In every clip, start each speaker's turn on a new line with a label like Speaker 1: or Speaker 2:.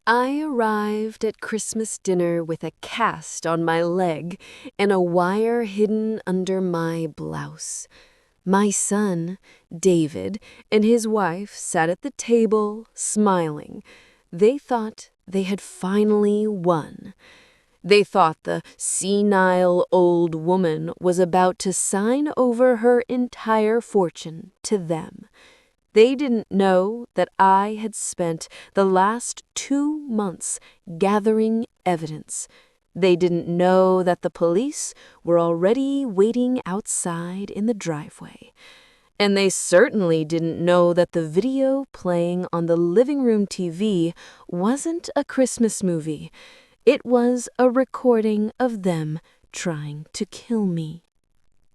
Speaker 1: I arrived at Christmas dinner with a cast on my leg and a wire hidden under my blouse. My son, David, and his wife sat at the table, smiling. They thought they had finally won. They thought the senile old woman was about to sign over her entire fortune to them. They didn't know that I had spent the last 2 months gathering evidence. They didn't know that the police were already waiting outside in the driveway. And they certainly didn't know that the video playing on the living room TV wasn't a Christmas movie. It was a recording of them trying to kill me.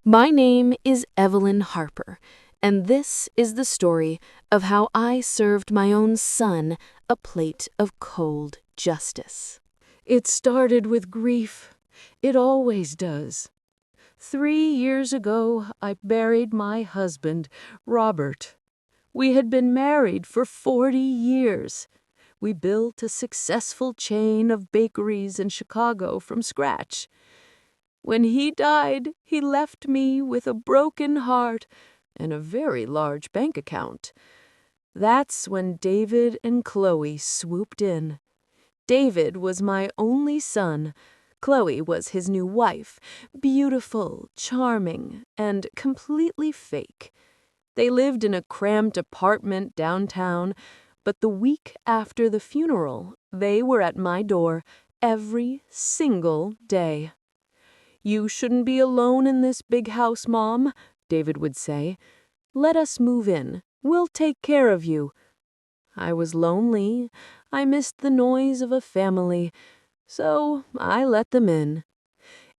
Speaker 1: My name is Evelyn Harper, and this is the story of how I served my own son a plate of cold justice.
Speaker 2: It started with grief. It always does. 3 years ago, I buried my husband, Robert. We had been married for 40 years. We built a successful chain of bakeries in Chicago from scratch. When he died, he left me with a broken heart and a very large bank account. That's when David and Chloe swooped in. David was my only son. Chloe was his new wife, beautiful, charming, and completely fake. They lived in a cramped apartment downtown, but the week after the funeral, they were at my door every single day. "You shouldn't be alone in this big house, Mom," David would say. "Let us move in. We'll take care of you." I was lonely. I missed the noise of a family, so I let them in.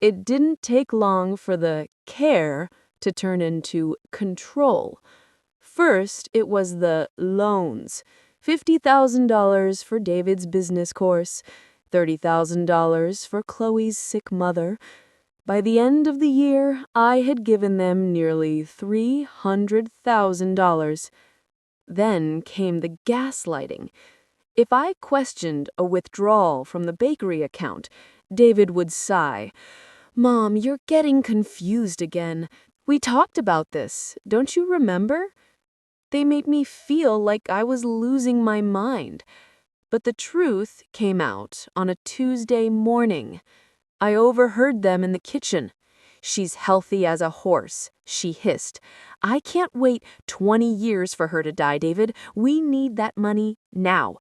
Speaker 2: It didn't take long for the care to turn into control. First, it was the loans. $50,000 for David's business course, $30,000 for Chloe's sick mother. By the end of the year, I had given them nearly $300,000. Then came the gaslighting. If I questioned a withdrawal from the bakery account, David would sigh. "Mom, you're getting confused again. We talked about this. Don't you remember?" They made me feel like I was losing my mind. But the truth came out on a Tuesday morning. I overheard them in the kitchen. "She's healthy as a horse," she hissed. "I can't wait 20 years for her to die, David. We need that money now."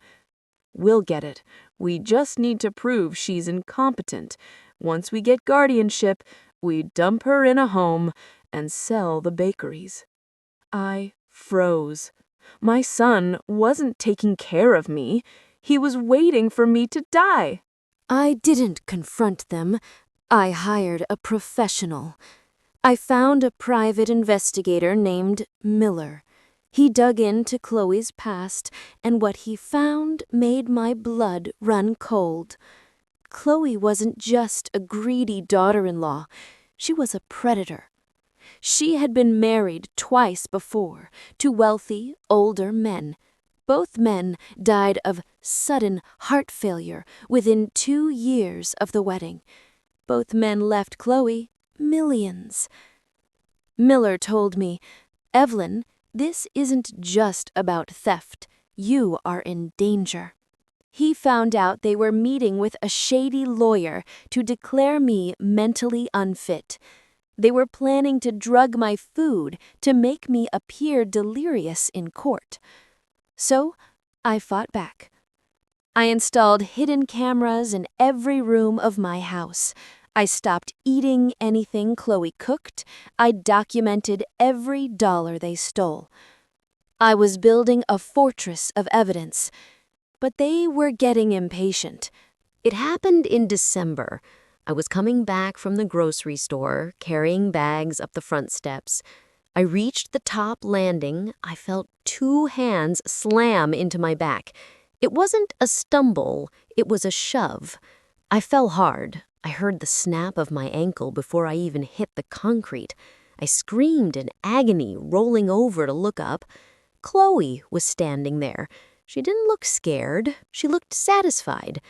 Speaker 2: "We'll get it. We just need to prove she's incompetent. Once we get guardianship, we dump her in a home and sell the bakeries." I froze. My son wasn't taking care of me. He was waiting for me to die.
Speaker 1: I didn't confront them. I hired a professional. I found a private investigator named Miller. He dug into Chloe's past, and what he found made my blood run cold. Chloe wasn't just a greedy daughter-in-law. She was a predator. She had been married twice before to wealthy, older men. Both men died of sudden heart failure within 2 years of the wedding. Both men left Chloe millions. Miller told me, "Evelyn, this isn't just about theft. You are in danger." He found out they were meeting with a shady lawyer to declare me mentally unfit. They were planning to drug my food to make me appear delirious in court. So I fought back. I installed hidden cameras in every room of my house. I stopped eating anything Chloe cooked. I documented every dollar they stole. I was building a fortress of evidence, but they were getting impatient. It happened in December. I was coming back from the grocery store, carrying bags up the front steps. I reached the top landing. I felt 2 hands slam into my back. It wasn't a stumble, it was a shove. I fell hard. I heard the snap of my ankle before I even hit the concrete. I screamed in agony, rolling over to look up. Chloe was standing there. She didn't look scared. She looked satisfied.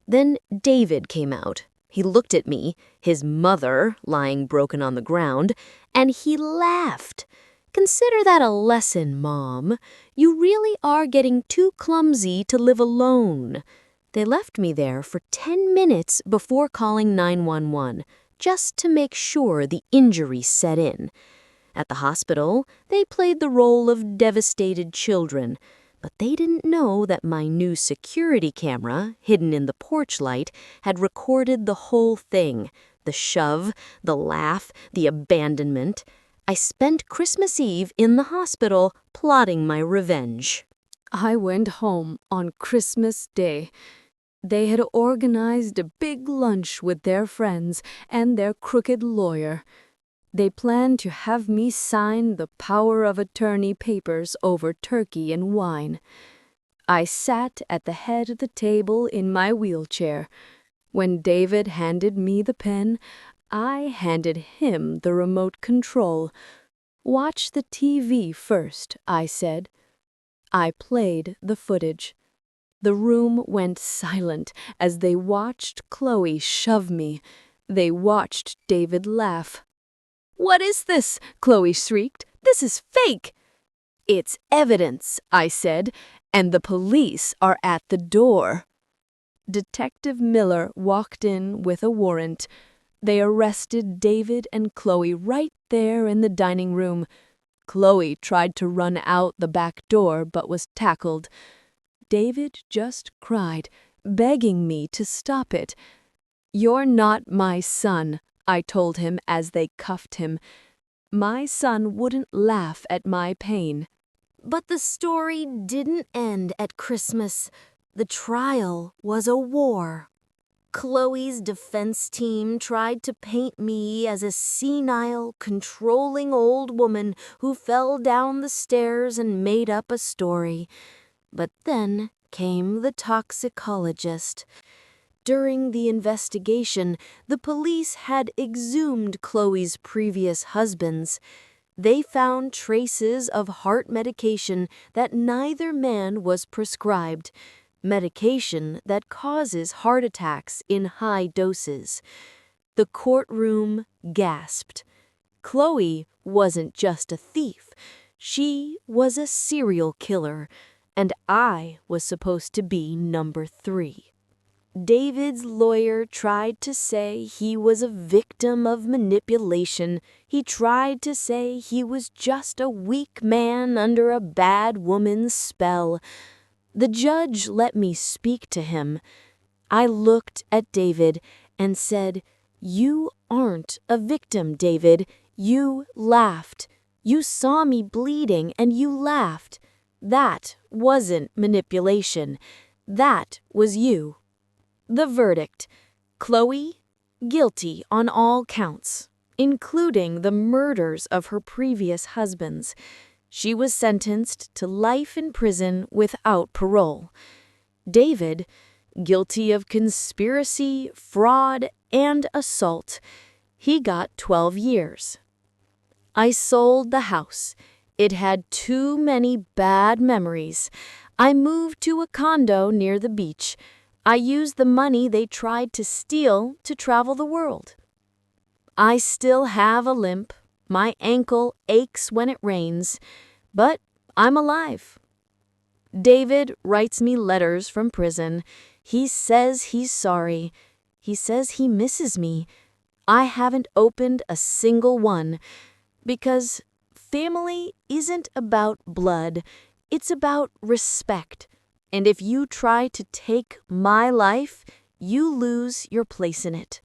Speaker 1: Then David came out. He looked at me, his mother lying broken on the ground, and he laughed. Consider that a lesson, Mom. You really are getting too clumsy to live alone. They left me there for 10 minutes before calling 911, just to make sure the injury set in. At the hospital, they played the role of devastated children, but they didn't know that my new security camera, hidden in the porch light, had recorded the whole thing. The shove, the laugh, the abandonment. I spent Christmas Eve in the hospital plotting my revenge.
Speaker 2: I went home on Christmas Day. They had organized a big lunch with their friends and their crooked lawyer. They planned to have me sign the power of attorney papers over turkey and wine. I sat at the head of the table in my wheelchair. When David handed me the pen, I handed him the remote control. "Watch the TV first," I said. I played the footage. The room went silent as they watched Chloe shove me. They watched David laugh. "What is this?" Chloe shrieked. "This is fake!" "It's evidence," I said, "and the police are at the door." Detective Miller walked in with a warrant. They arrested David and Chloe right there in the dining room. Chloe tried to run out the back door but was tackled. David just cried, begging me to stop it. "You're not my son," I told him as they cuffed him. My son wouldn't laugh at my pain.
Speaker 1: But the story didn't end at Christmas. The trial was a war. Chloe's defense team tried to paint me as a senile, controlling old woman who fell down the stairs and made up a story. But then came the toxicologist. During the investigation, the police had exhumed Chloe's previous husbands. They found traces of heart medication that neither man was prescribed, medication that causes heart attacks in high doses. The courtroom gasped. Chloe wasn't just a thief. She was a serial killer, and I was supposed to be number 3. David's lawyer tried to say he was a victim of manipulation. He tried to say he was just a weak man under a bad woman's spell. The judge let me speak to him. I looked at David and said, "You aren't a victim, David. You laughed. You saw me bleeding and you laughed. That wasn't manipulation. That was you." The verdict: Chloe, guilty on all counts, including the murders of her previous husbands. She was sentenced to life in prison without parole. David, guilty of conspiracy, fraud, and assault. He got 12 years. I sold the house. It had too many bad memories. I moved to a condo near the beach. I used the money they tried to steal to travel the world. I still have a limp. My ankle aches when it rains, but I'm alive. David writes me letters from prison. He says he's sorry. He says he misses me. I haven't opened a single one, because family isn't about blood. It's about respect. And if you try to take my life, you lose your place in it.